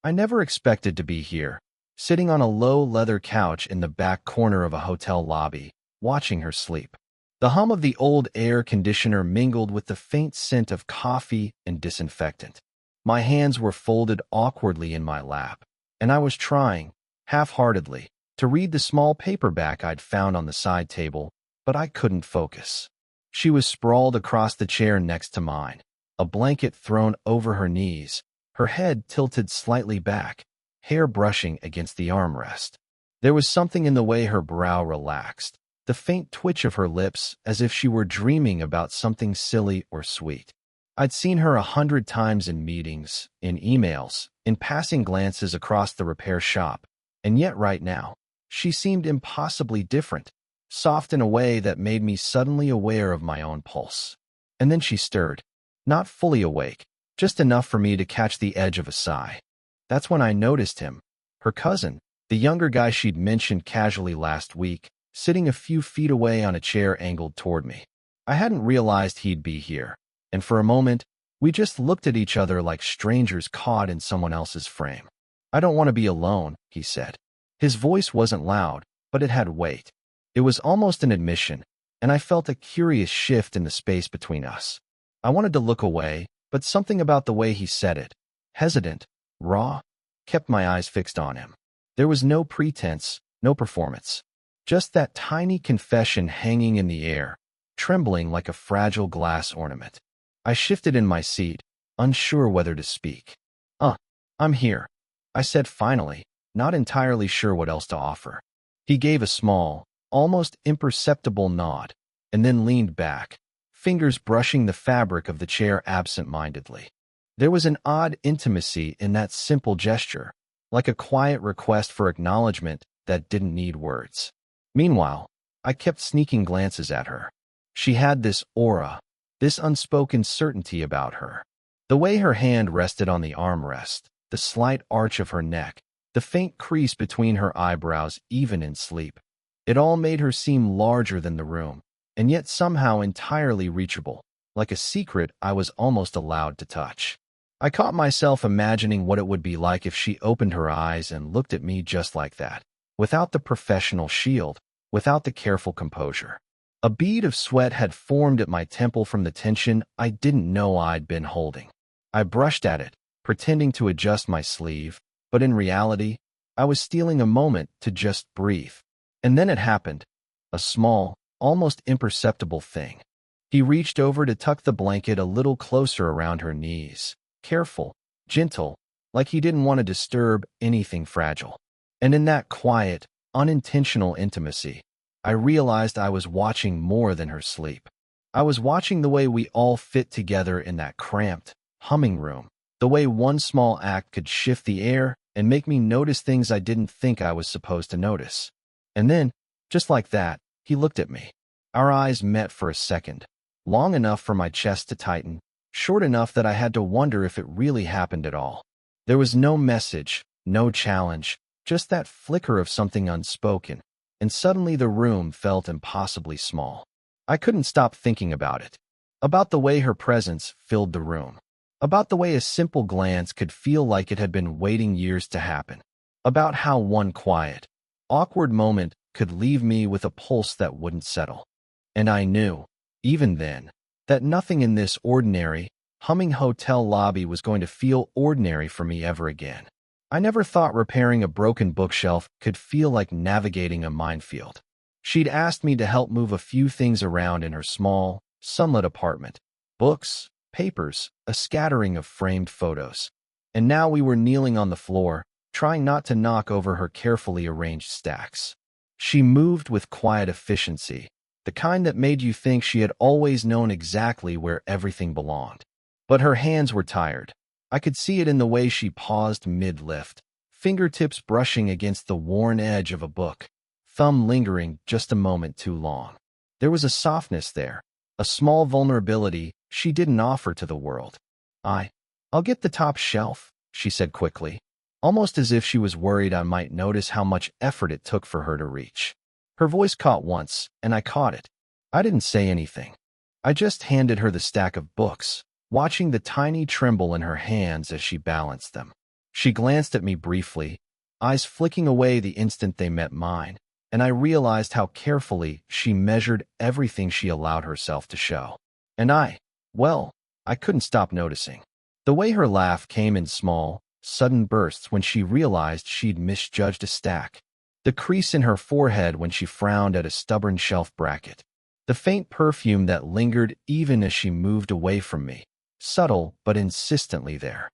I never expected to be here, sitting on a low leather couch in the back corner of a hotel lobby, watching her sleep. The hum of the old air conditioner mingled with the faint scent of coffee and disinfectant. My hands were folded awkwardly in my lap, and I was trying, half-heartedly, to read the small paperback I'd found on the side table, but I couldn't focus. She was sprawled across the chair next to mine, a blanket thrown over her knees, her head tilted slightly back, hair brushing against the armrest. There was something in the way her brow relaxed, the faint twitch of her lips as if she were dreaming about something silly or sweet. I'd seen her 100 times in meetings, in emails, in passing glances across the repair shop, and yet right now, she seemed impossibly different, soft in a way that made me suddenly aware of my own pulse. And then she stirred, not fully awake, just enough for me to catch the edge of a sigh. That's when I noticed him, her cousin, the younger guy she'd mentioned casually last week, sitting a few feet away on a chair angled toward me. I hadn't realized he'd be here, and for a moment, we just looked at each other like strangers caught in someone else's frame. "I don't want to be alone," he said. His voice wasn't loud, but it had weight. It was almost an admission, and I felt a curious shift in the space between us. I wanted to look away, but something about the way he said it, hesitant, raw, kept my eyes fixed on him. There was no pretense, no performance. Just that tiny confession hanging in the air, trembling like a fragile glass ornament. I shifted in my seat, unsure whether to speak. I'm here," I said finally, not entirely sure what else to offer. He gave a small, almost imperceptible nod, and then leaned back, fingers brushing the fabric of the chair absent-mindedly. There was an odd intimacy in that simple gesture, like a quiet request for acknowledgement that didn't need words. Meanwhile, I kept sneaking glances at her. She had this aura, this unspoken certainty about her. The way her hand rested on the armrest, the slight arch of her neck, the faint crease between her eyebrows even in sleep. It all made her seem larger than the room, and yet somehow entirely reachable, like a secret I was almost allowed to touch. I caught myself imagining what it would be like if she opened her eyes and looked at me just like that, without the professional shield, without the careful composure. A bead of sweat had formed at my temple from the tension I didn't know I'd been holding. I brushed at it, pretending to adjust my sleeve, but in reality, I was stealing a moment to just breathe. And then it happened, a small, almost imperceptible thing. He reached over to tuck the blanket a little closer around her knees, careful, gentle, like he didn't want to disturb anything fragile. And in that quiet, unintentional intimacy, I realized I was watching more than her sleep. I was watching the way we all fit together in that cramped, humming room, the way one small act could shift the air and make me notice things I didn't think I was supposed to notice. And then, just like that, he looked at me. Our eyes met for a second, long enough for my chest to tighten, short enough that I had to wonder if it really happened at all. There was no message, no challenge, just that flicker of something unspoken, and suddenly the room felt impossibly small. I couldn't stop thinking about it, about the way her presence filled the room, about the way a simple glance could feel like it had been waiting years to happen, about how one quiet, awkward moment could leave me with a pulse that wouldn't settle. And I knew, even then, that nothing in this ordinary, humming hotel lobby was going to feel ordinary for me ever again. I never thought repairing a broken bookshelf could feel like navigating a minefield. She'd asked me to help move a few things around in her small, sunlit apartment. Books, papers, a scattering of framed photos. And now we were kneeling on the floor, trying not to knock over her carefully arranged stacks. She moved with quiet efficiency, the kind that made you think she had always known exactly where everything belonged. But her hands were tired. I could see it in the way she paused mid-lift, fingertips brushing against the worn edge of a book, thumb lingering just a moment too long. There was a softness there, a small vulnerability she didn't offer to the world. I'll get the top shelf," she said quickly, almost as if she was worried I might notice how much effort it took for her to reach. Her voice caught once, and I caught it. I didn't say anything. I just handed her the stack of books, watching the tiny tremble in her hands as she balanced them. She glanced at me briefly, eyes flicking away the instant they met mine, and I realized how carefully she measured everything she allowed herself to show. And well, I couldn't stop noticing. The way her laugh came in small, sudden bursts when she realized she'd misjudged a stack. The crease in her forehead when she frowned at a stubborn shelf bracket. The faint perfume that lingered even as she moved away from me. Subtle, but insistently there.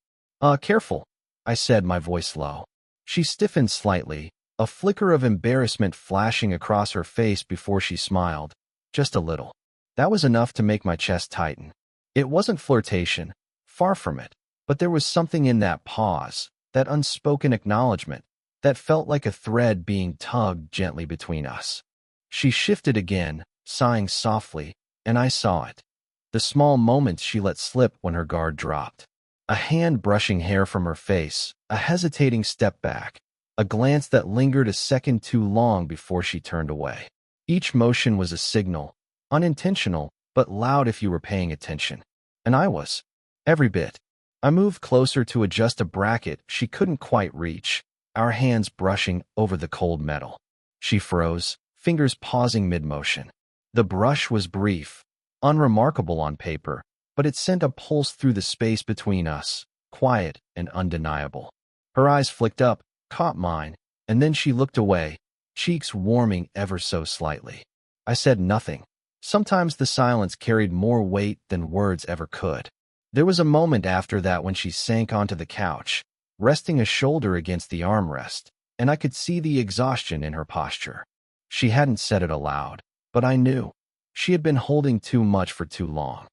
Careful, I said, my voice low. She stiffened slightly, a flicker of embarrassment flashing across her face before she smiled. Just a little. That was enough to make my chest tighten. It wasn't flirtation, far from it, but there was something in that pause, that unspoken acknowledgement, that felt like a thread being tugged gently between us. She shifted again, sighing softly, and I saw it. The small moments she let slip when her guard dropped. A hand brushing hair from her face, a hesitating step back, a glance that lingered a second too long before she turned away. Each motion was a signal, unintentional, but loud if you were paying attention. And I was. Every bit. I moved closer to adjust a bracket she couldn't quite reach, our hands brushing over the cold metal. She froze, fingers pausing mid-motion. The brush was brief, unremarkable on paper, but it sent a pulse through the space between us, quiet and undeniable. Her eyes flicked up, caught mine, and then she looked away, cheeks warming ever so slightly. I said nothing. Sometimes the silence carried more weight than words ever could. There was a moment after that when she sank onto the couch, resting a shoulder against the armrest, and I could see the exhaustion in her posture. She hadn't said it aloud, but I knew. She had been holding too much for too long.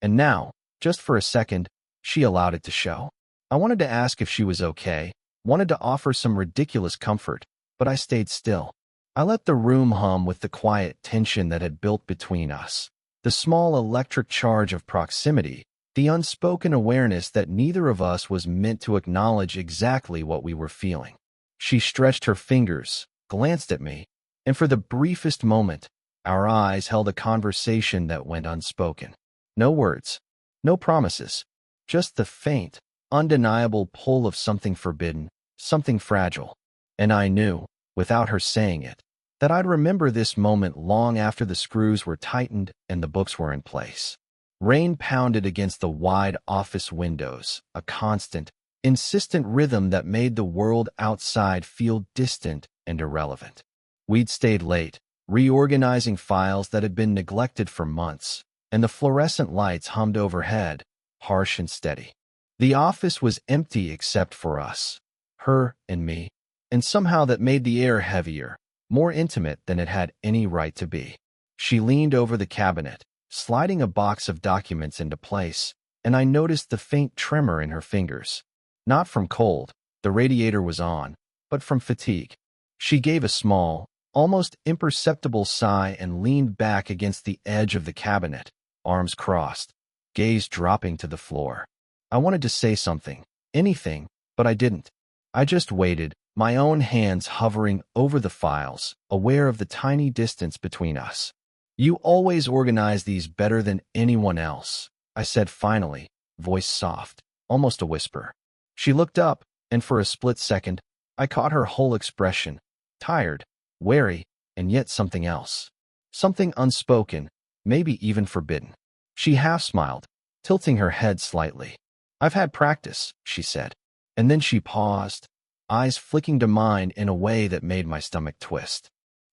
And now, just for a second, she allowed it to show. I wanted to ask if she was okay, wanted to offer some ridiculous comfort, but I stayed still. I let the room hum with the quiet tension that had built between us, the small electric charge of proximity, the unspoken awareness that neither of us was meant to acknowledge exactly what we were feeling. She stretched her fingers, glanced at me, and for the briefest moment, our eyes held a conversation that went unspoken. No words, no promises, just the faint, undeniable pull of something forbidden, something fragile. And I knew, without her saying it, that I'd remember this moment long after the screws were tightened and the books were in place. Rain pounded against the wide office windows, a constant, insistent rhythm that made the world outside feel distant and irrelevant. We'd stayed late, reorganizing files that had been neglected for months, and the fluorescent lights hummed overhead, harsh and steady. The office was empty except for us, her and me, and somehow that made the air heavier, more intimate than it had any right to be. She leaned over the cabinet, sliding a box of documents into place, and I noticed the faint tremor in her fingers. Not from cold, the radiator was on, but from fatigue. She gave a small, almost imperceptible sigh and leaned back against the edge of the cabinet, arms crossed, gaze dropping to the floor. I wanted to say something, anything, but I didn't. I just waited, my own hands hovering over the files, aware of the tiny distance between us. "You always organize these better than anyone else," I said finally, voice soft, almost a whisper. She looked up, and for a split second, I caught her whole expression, tired, wary, and yet something else. Something unspoken, maybe even forbidden. She half smiled, tilting her head slightly. "I've had practice," she said. And then she paused, eyes flicking to mine in a way that made my stomach twist.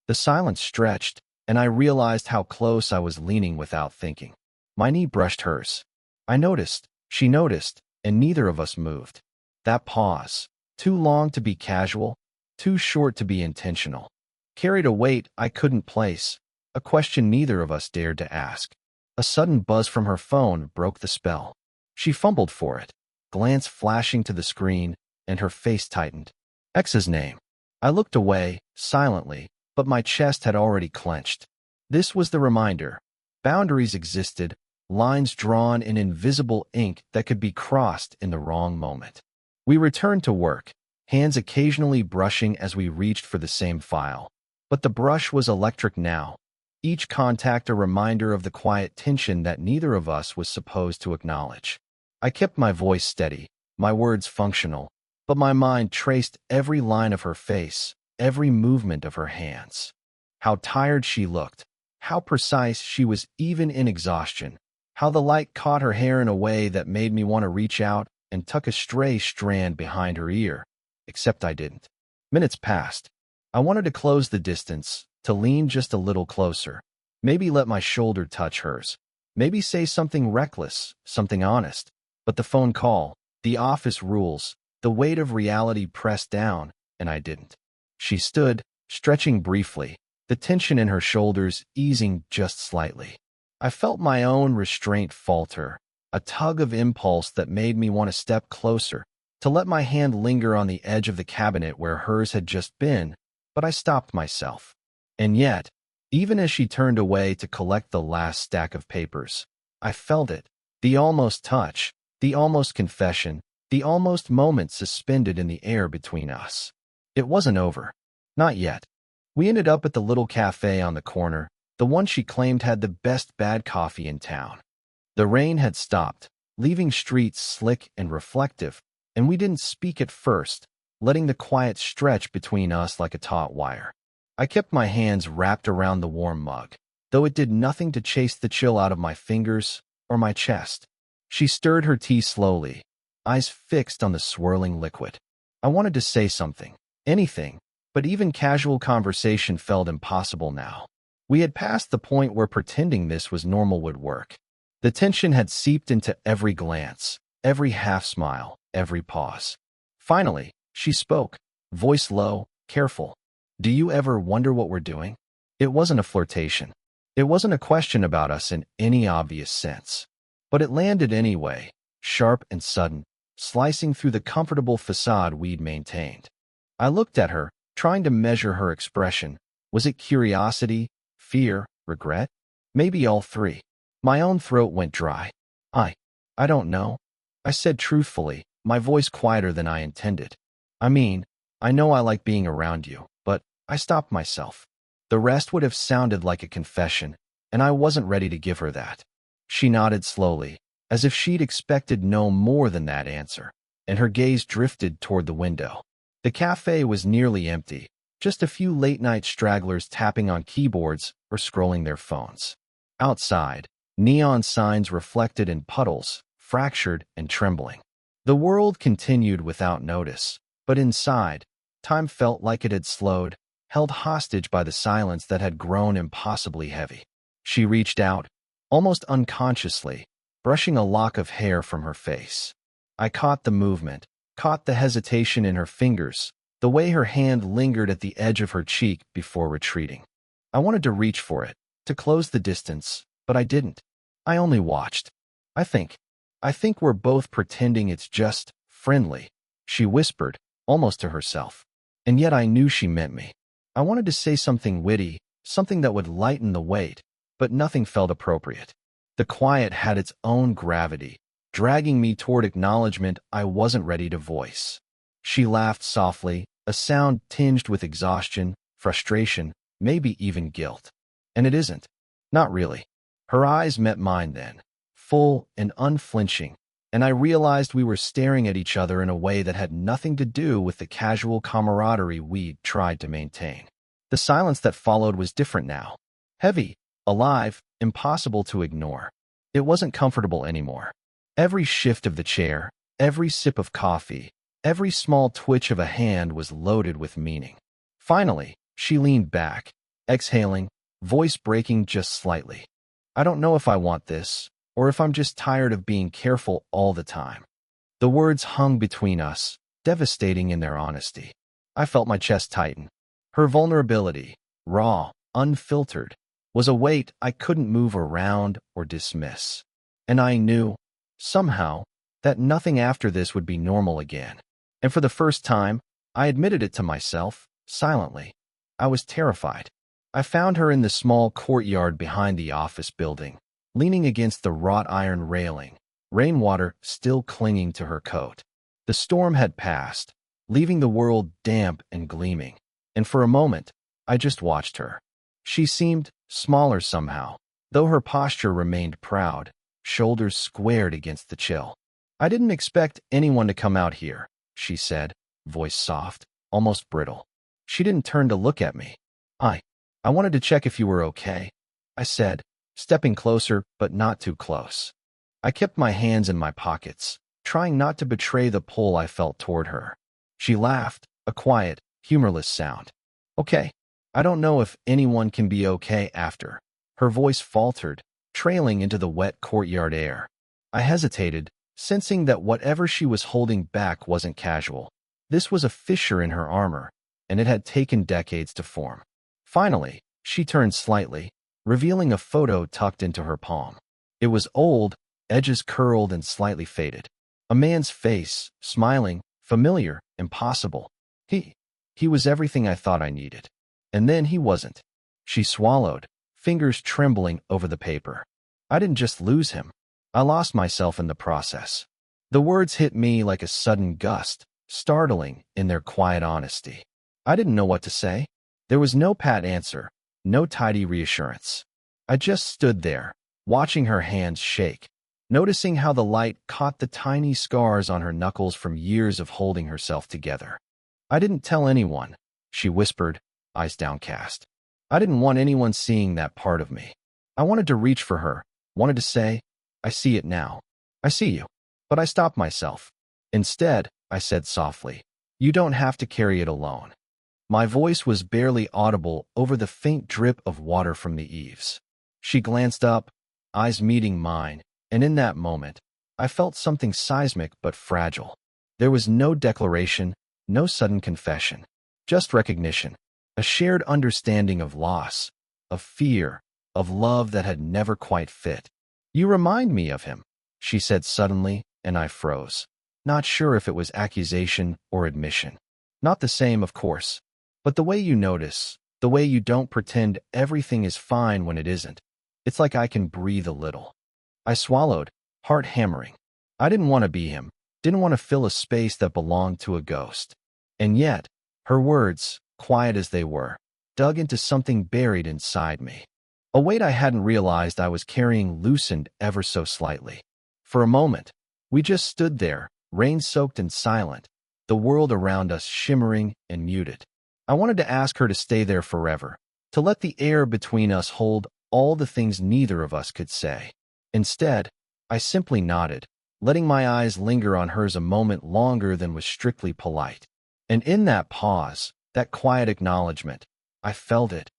The silence stretched, and I realized how close I was leaning without thinking. My knee brushed hers. I noticed, she noticed, and neither of us moved. That pause, too long to be casual, too short to be intentional, carried a weight I couldn't place, a question neither of us dared to ask. A sudden buzz from her phone broke the spell. She fumbled for it, glance flashing to the screen, and her face tightened. X's name. I looked away, silently, but my chest had already clenched. This was the reminder. Boundaries existed, lines drawn in invisible ink that could be crossed in the wrong moment. We returned to work, hands occasionally brushing as we reached for the same file. But the brush was electric now, each contact a reminder of the quiet tension that neither of us was supposed to acknowledge. I kept my voice steady, my words functional, but my mind traced every line of her face, every movement of her hands. How tired she looked, how precise she was even in exhaustion, how the light caught her hair in a way that made me want to reach out and tuck a stray strand behind her ear, except I didn't. Minutes passed. I wanted to close the distance, to lean just a little closer, maybe let my shoulder touch hers, maybe say something reckless, something honest. But the phone call, the office rules, the weight of reality pressed down, and I didn't. She stood, stretching briefly, the tension in her shoulders easing just slightly. I felt my own restraint falter, a tug of impulse that made me want to step closer, to let my hand linger on the edge of the cabinet where hers had just been, but I stopped myself. And yet, even as she turned away to collect the last stack of papers, I felt it, the almost touch, the almost confession, the almost moment suspended in the air between us. It wasn't over. Not yet. We ended up at the little cafe on the corner, the one she claimed had the best bad coffee in town. The rain had stopped, leaving streets slick and reflective, and we didn't speak at first, letting the quiet stretch between us like a taut wire. I kept my hands wrapped around the warm mug, though it did nothing to chase the chill out of my fingers or my chest. She stirred her tea slowly, eyes fixed on the swirling liquid. I wanted to say something, anything, but even casual conversation felt impossible now. We had passed the point where pretending this was normal would work. The tension had seeped into every glance, every half-smile, every pause. Finally, she spoke, voice low, careful. "Do you ever wonder what we're doing?" It wasn't a flirtation. It wasn't a question about us in any obvious sense. But it landed anyway, sharp and sudden, slicing through the comfortable facade we'd maintained. I looked at her, trying to measure her expression. Was it curiosity, fear, regret? Maybe all three. My own throat went dry. I don't know," I said truthfully, my voice quieter than I intended. "I mean, I know I like being around you, but..." I stopped myself. The rest would have sounded like a confession, and I wasn't ready to give her that. She nodded slowly, as if she'd expected no more than that answer, and her gaze drifted toward the window. The cafe was nearly empty, just a few late-night stragglers tapping on keyboards or scrolling their phones. Outside, neon signs reflected in puddles, fractured and trembling. The world continued without notice, but inside, time felt like it had slowed, held hostage by the silence that had grown impossibly heavy. She reached out, almost unconsciously, brushing a lock of hair from her face. I caught the movement, caught the hesitation in her fingers, the way her hand lingered at the edge of her cheek before retreating. I wanted to reach for it, to close the distance, but I didn't. I only watched. I think we're both pretending it's just friendly," she whispered, almost to herself. And yet I knew she meant me. I wanted to say something witty, something that would lighten the weight, but nothing felt appropriate. The quiet had its own gravity, dragging me toward acknowledgement I wasn't ready to voice. She laughed softly, a sound tinged with exhaustion, frustration, maybe even guilt. And it isn't. Not really. Her eyes met mine then, full and unflinching, and I realized we were staring at each other in a way that had nothing to do with the casual camaraderie we'd tried to maintain. The silence that followed was different now. Heavy, alive, impossible to ignore. It wasn't comfortable anymore. Every shift of the chair, every sip of coffee, every small twitch of a hand was loaded with meaning. Finally, she leaned back, exhaling, voice breaking just slightly. "I don't know if I want this, or if I'm just tired of being careful all the time." The words hung between us, devastating in their honesty. I felt my chest tighten. Her vulnerability, raw, unfiltered, was a weight I couldn't move around or dismiss. And I knew, somehow, that nothing after this would be normal again. And for the first time, I admitted it to myself, silently. I was terrified. I found her in the small courtyard behind the office building, leaning against the wrought iron railing, rainwater still clinging to her coat. The storm had passed, leaving the world damp and gleaming, and for a moment, I just watched her. She seemed smaller somehow, though her posture remained proud, shoulders squared against the chill. "I didn't expect anyone to come out here," she said, voice soft, almost brittle. She didn't turn to look at me. I wanted to check if you were okay, I said, stepping closer but not too close. I kept my hands in my pockets, trying not to betray the pull I felt toward her. She laughed, a quiet, humorless sound. Okay. I don't know if anyone can be okay after. Her voice faltered, trailing into the wet courtyard air. I hesitated, sensing that whatever she was holding back wasn't casual. This was a fissure in her armor, and it had taken decades to form. Finally, she turned slightly, revealing a photo tucked into her palm. It was old, edges curled and slightly faded. A man's face, smiling, familiar, impossible. He was everything I thought I needed. And then he wasn't. She swallowed, fingers trembling over the paper. I didn't just lose him. I lost myself in the process. The words hit me like a sudden gust, startling in their quiet honesty. I didn't know what to say. There was no pat answer, no tidy reassurance. I just stood there, watching her hands shake, noticing how the light caught the tiny scars on her knuckles from years of holding herself together. I didn't tell anyone, she whispered, eyes downcast. I didn't want anyone seeing that part of me. I wanted to reach for her, wanted to say, I see it now. I see you. But I stopped myself. Instead, I said softly, you don't have to carry it alone. My voice was barely audible over the faint drip of water from the eaves. She glanced up, eyes meeting mine, and in that moment, I felt something seismic but fragile. There was no declaration, no sudden confession, just recognition, a shared understanding of loss, of fear, of love that had never quite fit. You remind me of him, she said suddenly, and I froze. Not sure if it was accusation or admission. Not the same, of course. But the way you notice, the way you don't pretend everything is fine when it isn't, it's like I can breathe a little. I swallowed, heart hammering. I didn't want to be him, didn't want to fill a space that belonged to a ghost. And yet, her words, quiet as they were, dug into something buried inside me. A weight I hadn't realized I was carrying loosened ever so slightly. For a moment, we just stood there, rain-soaked and silent, the world around us shimmering and muted. I wanted to ask her to stay there forever, to let the air between us hold all the things neither of us could say. Instead, I simply nodded, letting my eyes linger on hers a moment longer than was strictly polite. And in that pause, that quiet acknowledgement, I felt it.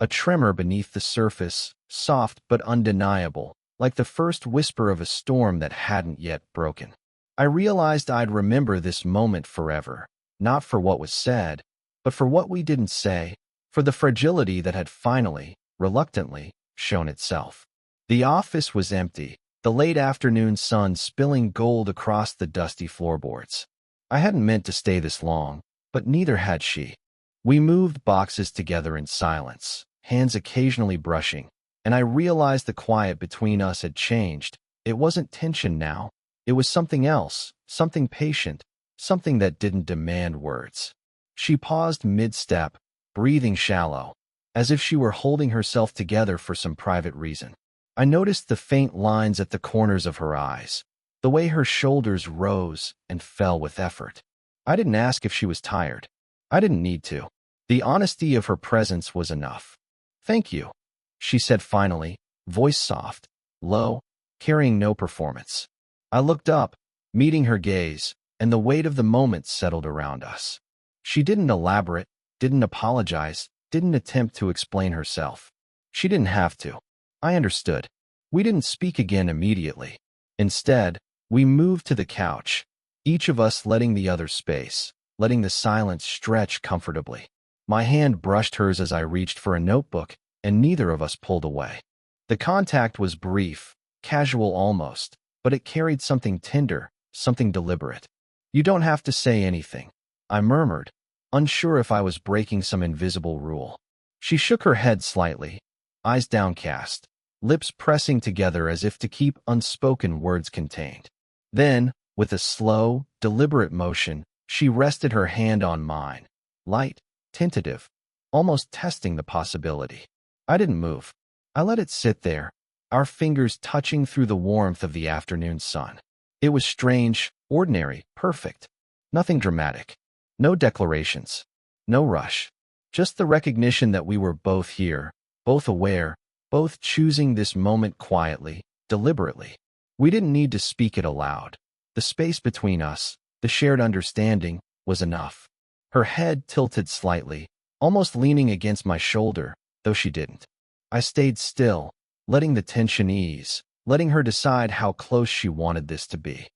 A tremor beneath the surface, soft but undeniable, like the first whisper of a storm that hadn't yet broken. I realized I'd remember this moment forever, not for what was said, but for what we didn't say, for the fragility that had finally, reluctantly, shown itself. The office was empty, the late afternoon sun spilling gold across the dusty floorboards. I hadn't meant to stay this long, but neither had she. We moved boxes together in silence, hands occasionally brushing, and I realized the quiet between us had changed. It wasn't tension now. It was something else, something patient, something that didn't demand words. She paused mid-step, breathing shallow, as if she were holding herself together for some private reason. I noticed the faint lines at the corners of her eyes, the way her shoulders rose and fell with effort. I didn't ask if she was tired. I didn't need to. The honesty of her presence was enough. Thank you, she said finally, voice soft, low, carrying no performance. I looked up, meeting her gaze, and the weight of the moment settled around us. She didn't elaborate, didn't apologize, didn't attempt to explain herself. She didn't have to. I understood. We didn't speak again immediately. Instead, we moved to the couch, each of us letting the other space, letting the silence stretch comfortably. My hand brushed hers as I reached for a notebook, and neither of us pulled away. The contact was brief, casual almost, but it carried something tender, something deliberate. You don't have to say anything, I murmured, unsure if I was breaking some invisible rule. She shook her head slightly, eyes downcast, lips pressing together as if to keep unspoken words contained. Then, with a slow, deliberate motion, she rested her hand on mine, light, tentative, almost testing the possibility. I didn't move. I let it sit there, our fingers touching through the warmth of the afternoon sun. It was strange, ordinary, perfect. Nothing dramatic. No declarations. No rush. Just the recognition that we were both here, both aware, both choosing this moment quietly, deliberately. We didn't need to speak it aloud. The space between us, the shared understanding, was enough. Her head tilted slightly, almost leaning against my shoulder, though she didn't. I stayed still, letting the tension ease, letting her decide how close she wanted this to be.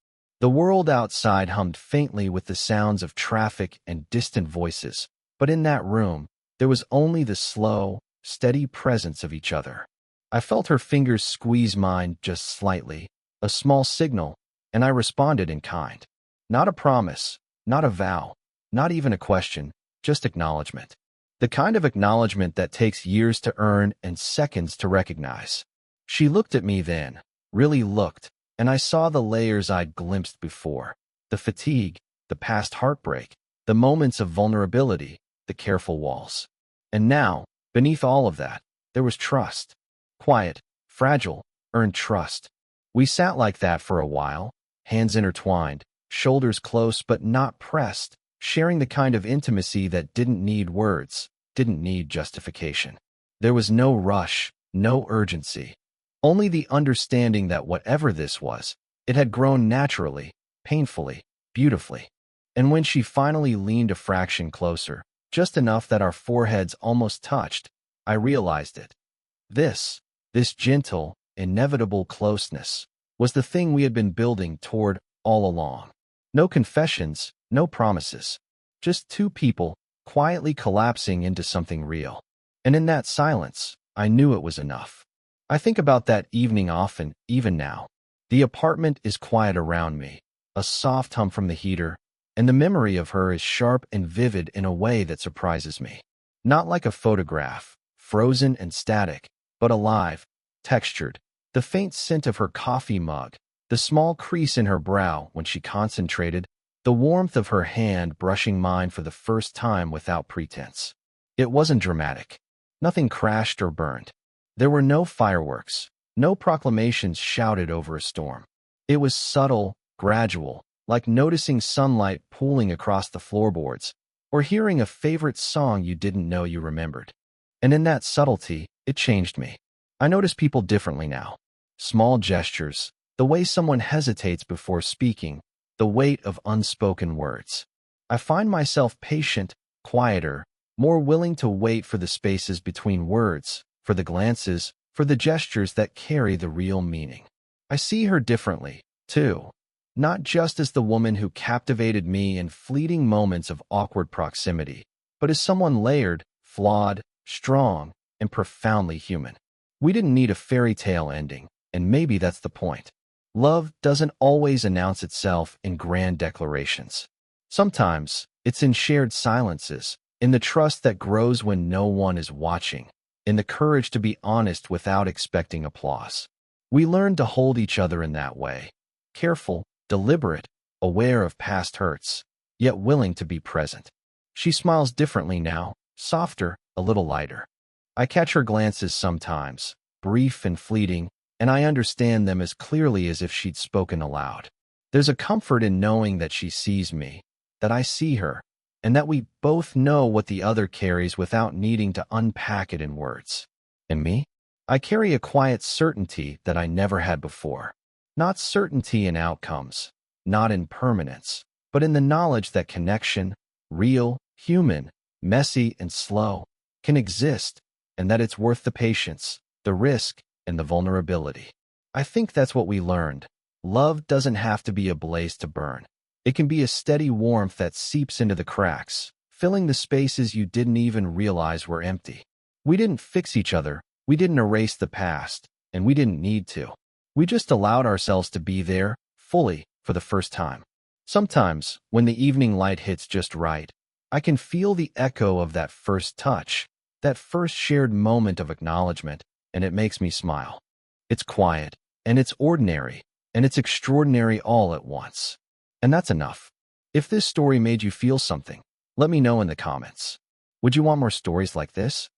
The world outside hummed faintly with the sounds of traffic and distant voices, but in that room, there was only the slow, steady presence of each other. I felt her fingers squeeze mine just slightly, a small signal, and I responded in kind. Not a promise, not a vow, not even a question, just acknowledgement. The kind of acknowledgement that takes years to earn and seconds to recognize. She looked at me then, really looked, and I saw the layers I'd glimpsed before. The fatigue, the past heartbreak, the moments of vulnerability, the careful walls. And now, beneath all of that, there was trust. Quiet, fragile, earned trust. We sat like that for a while, hands intertwined, shoulders close but not pressed, sharing the kind of intimacy that didn't need words, didn't need justification. There was no rush, no urgency. Only the understanding that whatever this was, it had grown naturally, painfully, beautifully. And when she finally leaned a fraction closer, just enough that our foreheads almost touched, I realized it. This gentle, inevitable closeness was the thing we had been building toward all along. No confessions, no promises. Just two people quietly collapsing into something real. And in that silence, I knew it was enough. I think about that evening often, even now. The apartment is quiet around me, a soft hum from the heater, and the memory of her is sharp and vivid in a way that surprises me. Not like a photograph, frozen and static, but alive, textured. The faint scent of her coffee mug, the small crease in her brow when she concentrated, the warmth of her hand brushing mine for the first time without pretense. It wasn't dramatic. Nothing crashed or burned. There were no fireworks, no proclamations shouted over a storm. It was subtle, gradual, like noticing sunlight pooling across the floorboards, or hearing a favorite song you didn't know you remembered. And in that subtlety, it changed me. I notice people differently now. Small gestures, the way someone hesitates before speaking, the weight of unspoken words. I find myself patient, quieter, more willing to wait for the spaces between words, for the glances, for the gestures that carry the real meaning. I see her differently, too. Not just as the woman who captivated me in fleeting moments of awkward proximity, but as someone layered, flawed, strong, and profoundly human. We didn't need a fairy tale ending, and maybe that's the point. Love doesn't always announce itself in grand declarations. Sometimes, it's in shared silences, in the trust that grows when no one is watching, in the courage to be honest without expecting applause. We learn to hold each other in that way, careful, deliberate, aware of past hurts, yet willing to be present. She smiles differently now, softer, a little lighter. I catch her glances sometimes, brief and fleeting, and I understand them as clearly as if she'd spoken aloud. There's a comfort in knowing that she sees me, that I see her, and that we both know what the other carries without needing to unpack it in words. And me? I carry a quiet certainty that I never had before. Not certainty in outcomes, not in permanence, but in the knowledge that connection, real, human, messy, and slow, can exist, and that it's worth the patience, the risk, and the vulnerability. I think that's what we learned. Love doesn't have to be a blaze to burn. It can be a steady warmth that seeps into the cracks, filling the spaces you didn't even realize were empty. We didn't fix each other, we didn't erase the past, and we didn't need to. We just allowed ourselves to be there, fully, for the first time. Sometimes, when the evening light hits just right, I can feel the echo of that first touch, that first shared moment of acknowledgement, and it makes me smile. It's quiet, and it's ordinary, and it's extraordinary all at once. And that's enough. If this story made you feel something, let me know in the comments. Would you want more stories like this?